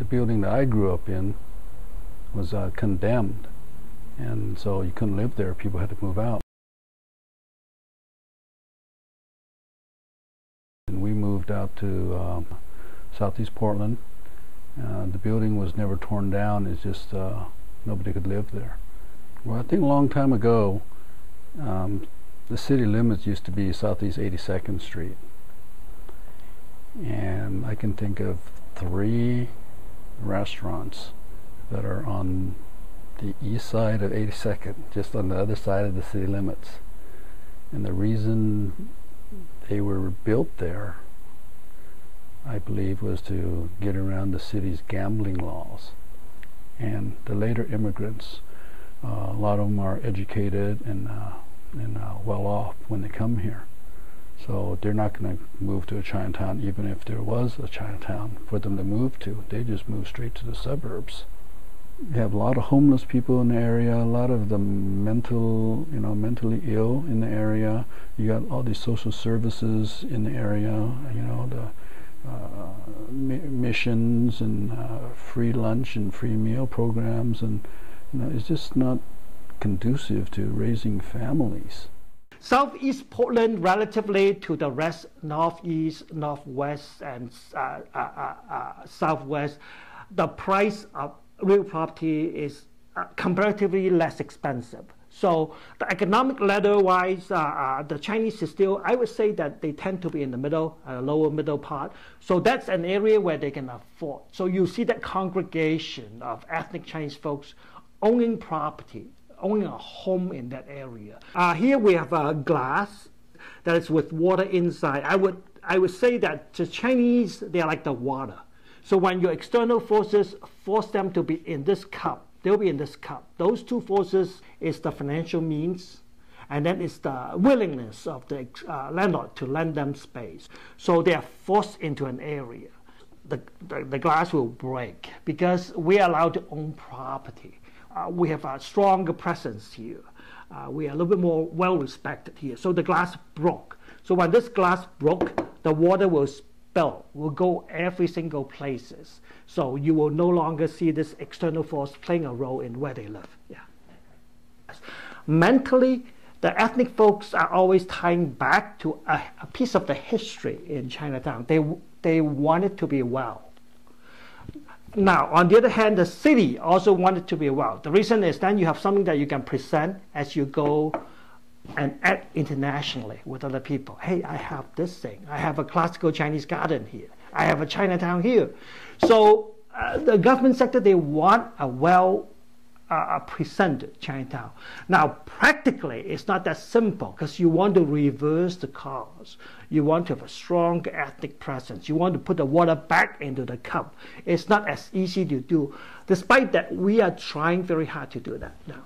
the building that I grew up in was condemned, and so you couldn't live there. People had to move out. And we moved out to southeast Portland. The building was never torn down. It's just nobody could live there. Well, I think a long time ago, the city limits used to be southeast 82nd Street. And I can think of 3 restaurants that are on the east side of 82nd, just on the other side of the city limits. And the reason they were built there, I believe, was to get around the city's gambling laws. And the later immigrants, a lot of them are educated and well off when they come here. So they're not going to move to a Chinatown, even if there was a Chinatown for them to move to. They just move straight to the suburbs. You have a lot of homeless people in the area, a lot of the mentally ill in the area. You got all these social services in the area, the missions and free lunch and free meal programs, and it's just not conducive to raising families. Southeast Portland, relatively to the rest, northeast, northwest, and southwest, the price of real property is comparatively less expensive. So the economic ladder-wise, the Chinese is still, I would say that they tend to be in the middle, lower middle part. So that's an area where they can afford. So you see that congregation of ethnic Chinese folks owning property, owning a home in that area. Here we have a glass that is with water inside. I would say that the Chinese, they are like the water. So when your external forces force them to be in this cup, they'll be in this cup. Those 2 forces is the financial means, and then it's the willingness of the landlord to lend them space. So they are forced into an area. The glass will break because we are allowed to own property. We have a stronger presence here. We are a little bit more well respected here. So the glass broke. So when this glass broke, the water will spill, will go every single places. So you will no longer see this external force playing a role in where they live. Yeah. Mentally, the ethnic folks are always tying back to a piece of the history in Chinatown. They wanted to be well. Now, on the other hand, the city also wanted to be well. The reason is then you have something that you can present as you go and act internationally with other people. Hey, I have this thing. I have a classical Chinese garden here. I have a Chinatown here. So the government sector, they want a well-presented Chinatown. Now, practically, it's not that simple because you want to reverse the cause. You want to have a strong ethnic presence. You want to put the water back into the cup. It's not as easy to do. Despite that, we are trying very hard to do that now.